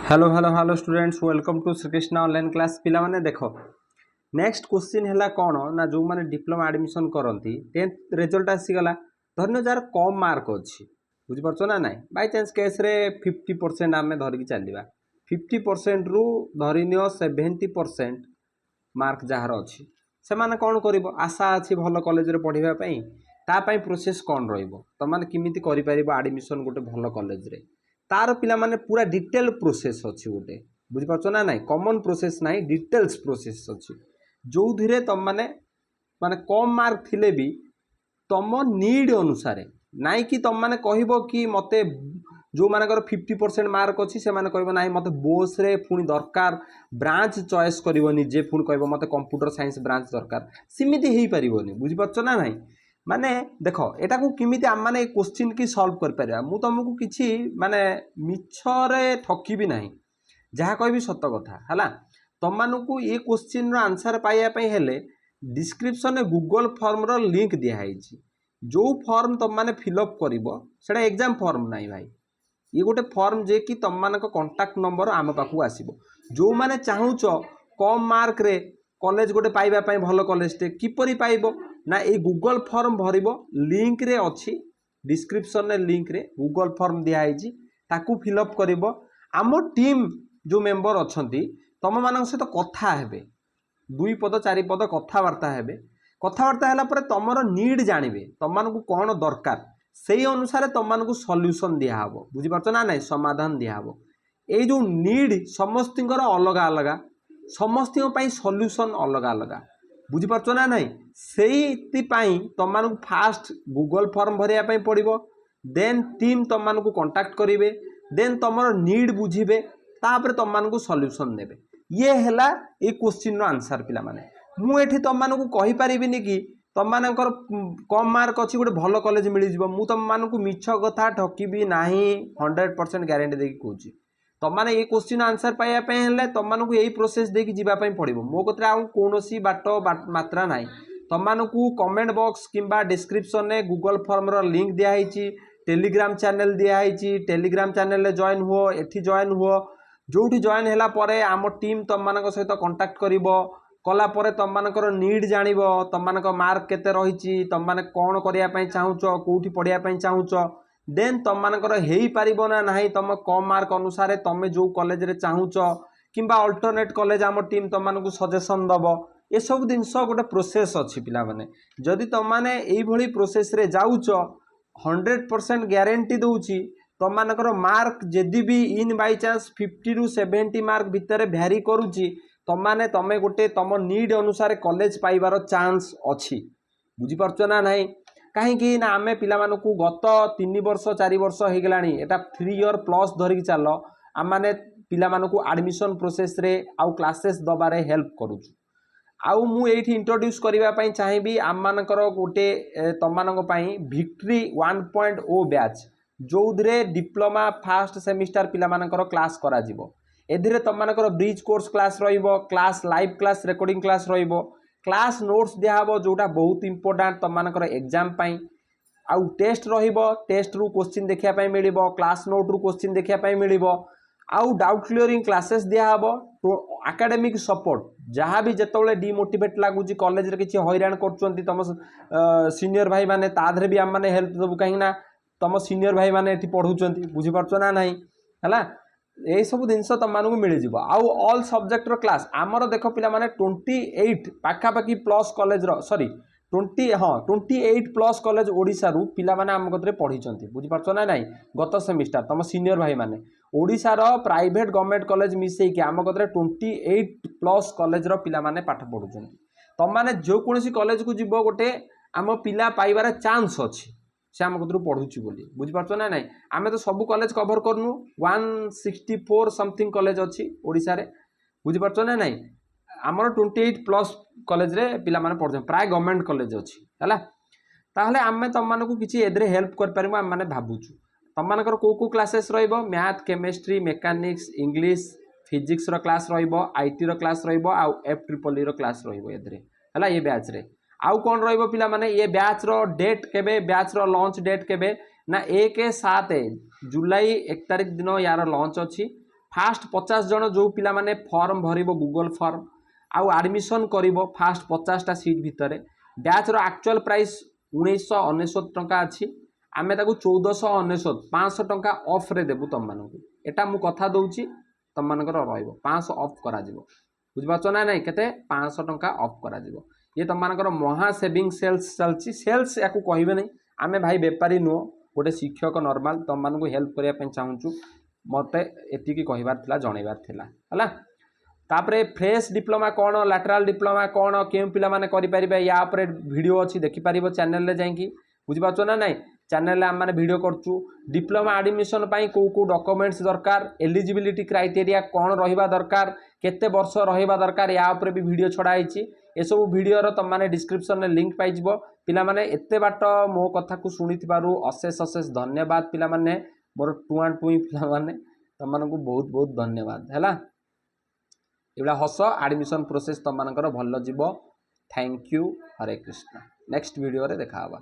Hello hello hello students welcome to Shrikrishna online class पिला माने देखो नेक्स्ट क्वेश्चन है कौन ना जो मैंने डिप्लोमा एडमिशन करती 10th रिजल्ट आसीगला धरन जार कम मार्क अच्छी बुझीपार ना ना बाय चांस केस रे 50% आम धरिकी चलवा 50% रु धरनी 70% मार्क जार अच्छी से मैंने कौन कर आशा अच्छी भल कॉलेज पढ़ाई तापाई प्रोसेस कौन रही किमिति करें आडमिशन गोटे भल कॉलेज रे तार पिला माने पूरा डिटेल प्रोसेस अच्छी गोटे बुझीपार ना ना कॉमन प्रोसेस ना डिटेल्स प्रोसेस अच्छी जो थे तुम माने माने कम मार्क थिले भी तुम नीड अनुसार ना कि तुम माने कहब कि मते जो मानकर 50% मार्क अच्छी से माने कहब ना मते बोस रे पुणी दरकार ब्रांच चॉइस करिवो निजे पुणी कहब मते कंप्यूटर साइंस ब्रांच दरकार सिमिति हेई परिवोनी बुझीपार ना ना माने देख एटा को किमिति आम माने क्वेश्चन की सॉल्व कर परिया मु तुमको किछि माने मिछरे ठकीबी नाही जहाँ कहबी सत कथा हैला तुम मानकू ये क्वेश्चन रो आंसर पाइया पई हेले डिस्क्रिप्शन में गूगल फॉर्म रो लिंक दिया है जो फॉर्म तुम माने फिलअप करिवो सेटा एग्जाम फॉर्म नाही भाई ये गोटे फॉर्म जे कि तुम मानक कांटेक्ट नंबर आम पाखु आसीबो जो माने चाहूच कम मार्क रे कॉलेज गोटे पाइबा पई भल कॉलेज टे किपरि पाइबो ना ये गूगल फॉर्म भरिबो लिंक रे अच्छी डिस्क्रिप्शन रे लिंक रे गूगल फॉर्म दिया ताकू फिलअप करिबो आम टीम जो मेंबर अछंती तुम मानक सहित कथा हेबे 2 पद 4 पद कथबार्ता हेबे कथबार्ता हैला परे तमरो नीड जानिबे तुम मानकू कोन दरकार सेही अनुसार तुम मानकू सॉल्यूशन दिया हबो बुझी पारछ ना नै समाधान दिया हबो ए जो नीड समस्तिंकर अलगा अलगा समस्तियों पई सॉल्यूशन अलगा अलगा बुझी पारछ ना नै सेही पई तुम मानकू फास्ट गूगल फॉर्म भरिया पई पड़िबो देन टीम तुम मानकू कांटेक्ट करिवे देन तुमरो नीड बुझिबे तापर तुम मानकू सॉल्यूशन देबे ये हैला ए क्वेश्चन रो आंसर पिला माने मु एठी तुम मानकू कहि परिबिनी कि तुम मानकर कम मार्क अच्छी गोटे भल कॉलेज मिल जाव मु तुम मानकू मिछ कथा ठकीबी नाही 100% ग्यारंटी देकी कहूची तुम माने ये क्वेश्चन आंसर पाइया पे हेले तुम मानकू यही प्रोसेस देकी जीवा पई पड़िबो मो कतरा आ कोनोसी बाट मात्रा नाही तुम मानकू कमेंट बॉक्स किंबा डिस्क्रिप्शन में गूगल फॉर्म रो लिंक दिया है टेलीग्राम चैनल दिया है टेलीग्राम चैनल रे जॉइन हुओ एठी जॉइन हुओ जोठी जॉइन हैला परे आम टीम तुम मानक सहित कांटेक्ट करिवो कला परे तुम मानकर नीड जानिबो तुम मानक मार्क केते रहिछि तुम माने कोन करिया पई चाहुचो कोठी पढिया पई चाहुचो देन तुम मानकर हेई पारिबो ना नाही तुम कम मार्क अनुसार तुम जो कॉलेज रे चाहुचो किंबा अल्टरनेट कॉलेज आम टीम तुम मानकू सजेशन दबो ये सब जिनस गोटे प्रोसेस अच्छी पिला माने जदि तुम माने एई भली प्रोसेस रे जाउचो 100% ग्यारंटी दउची तुम मानकर मार्क जदि भी इन बाय चांस 50 रु 70 मार्क भितर भ्यारी करूची तुम माने तमे गोटे तुम नीड अनुसार कॉलेज पाइबार चांस अच्छी बुझी पारछ ना नाही कहीं ना आमे पिला मानकू गत 3 वर्ष 4 वर्ष हो गलानी एटा 3 इयर प्लस धरिकी चल आम माने पिला मानकू एडमिशन प्रोसेस रे आउ क्लासेस दबारे हेल्प करूछु आउ मु एठी इंट्रोड्यूस करिवा पई चाहिबी आम मानकर गोटे तुम मानक पई विक्ट्री 1.0 बैच जोधरे डिप्लोमा फर्स्ट सेमिस्टर पिला मानकर क्लास करा जिवो एधिरे तुम मानकर ब्रिज कोर्स क्लास रहिबो class live class recording class रहिबो क्लास नोट्स दिया हबो जोटा बहुत इंपोर्टेंट तुम मानकर एग्जाम पई आउ टेस्ट रहिबो टेस्ट रु क्वेश्चन देखिया पई मिलिबो क्लास नोट रु क्वेश्चन देखिया पई मिलिबो आउ डाउट क्लियरिंग क्लासेस दिया हबो तो एकेडमिक सपोर्ट जहाँ भी जितेबाला डिमोटिवेट लगुच कॉलेज रे किछि हैरान करछंती तुम सीनियर भाई माने ताधरे भी आम माने हेल्प देबु कहीं ना तुम सीनियर भाई माने एठी पढुचंती बुझी पारछ ना नाही हला यही सब जिनस तुम मानक मिल आउ ऑल सब्जेक्ट रो क्लास आमर देख पिला माने 28 पाखापाखि प्लस कॉलेज रो सॉरी 28 प्लस कॉलेज ओडिशा रु पिला माने आम कतरे पढिचंती बुझी पारछ ना नाही गत सेमिस्टर तुम सीनियर भाई माने ओडिशा रो प्राइवेट गवर्नमेंट कॉलेज मिसई कि आम कतरे 28 प्लस कॉलेज रो पिला माने पाठ पढुचंती तुम माने जो कोनोसी कॉलेज को जीवो गोटे आम पिला पाइबार चांस अछि से आम कतरू पढ़ुची बोली बुझीपारछ ना नहीं आम तो सब कॉलेज कभर करनु 164 समथिंग कॉलेज अच्छी ओडिशा रे बुझीपारछ ना नहीं आमर 28 प्लस कॉलेज रे पिला माने पढ़छन प्राय गवर्नमेंट कॉलेज अच्छी हैला ताहले आमे तुम मानकू किछि एदरे हेल्प कर परबो आम माने भाबुछु तुम मानकर को क्लासेस रहइबो math chemistry mechanics English physics रो क्लास रहइबो आईटी रो क्लास रहइबो आ FEEE रो क्लास रहइबो एदरे हैला ये बैच रे आउ कौन रहिबो पिला माने ये बैच रो डेट केबे बैच रो लॉन्च डेट केबे ना 1/7 जुलाई 1 तारिख दिन यार लॉन्च अच्छी फास्ट 50 जन जो पिला माने फॉर्म भरिबो गूगल फॉर्म आउ एडमिशन करिबो फास्ट 50टा सीट भितर बैच रो एक्चुअल प्राइस 1999 टंका अछि आमे ताकू 1499 500 टंका ऑफ रे देबु तम मानकू एटा मु कथा दउची तम मानकर रहइबो 500 ऑफ करा जिवो बुझबाचो ना नहीं केते 500 टंका ऑफ करा जिवो ये तम मानकर महा सेविंग सेल्स चलची सेल्स याकू कहिबे नहीं आमे भाई व्यापारी नुओ गोटे शिक्षक नॉर्मल तम मानकू हेल्प करिया पे चाहूचू मते एतिकी कहिबार थिला जणैबार थिला हला तापरे फ्रेश डिप्लोमा कौन लैटरल डिप्लोमा कौन केउ पिला माने करि परिबे या ऊपर वीडियो अछि देखि परिबो चैनल रे जाईकी बुझबाचो ना नहीं चैनल रे हम माने वीडियो करचू डिप्लोमा एडमिशन पई को डॉक्यूमेंट्स दरकार एलिजिबिलिटी क्राइटेरिया कौन रहिबा दरकार केते वर्ष रहिबा दरकार या ऊपर भी वीडियो छडा आइची ए सब वीडियो रो तम माने डिस्क्रिप्शन में लिंक पाई जिवो पिला माने एते बाट मो कथा को सुनिथिबारु अशेष अशेष धन्यवाद पिला माने मोर टुआ टुई पिला माने तम मानकू बहुत बहुत धन्यवाद हैला एबला हस एडमिशन प्रोसेस तम मानकर भल्ल जिवो thank you Hare Krishna next video रे देखा हबा।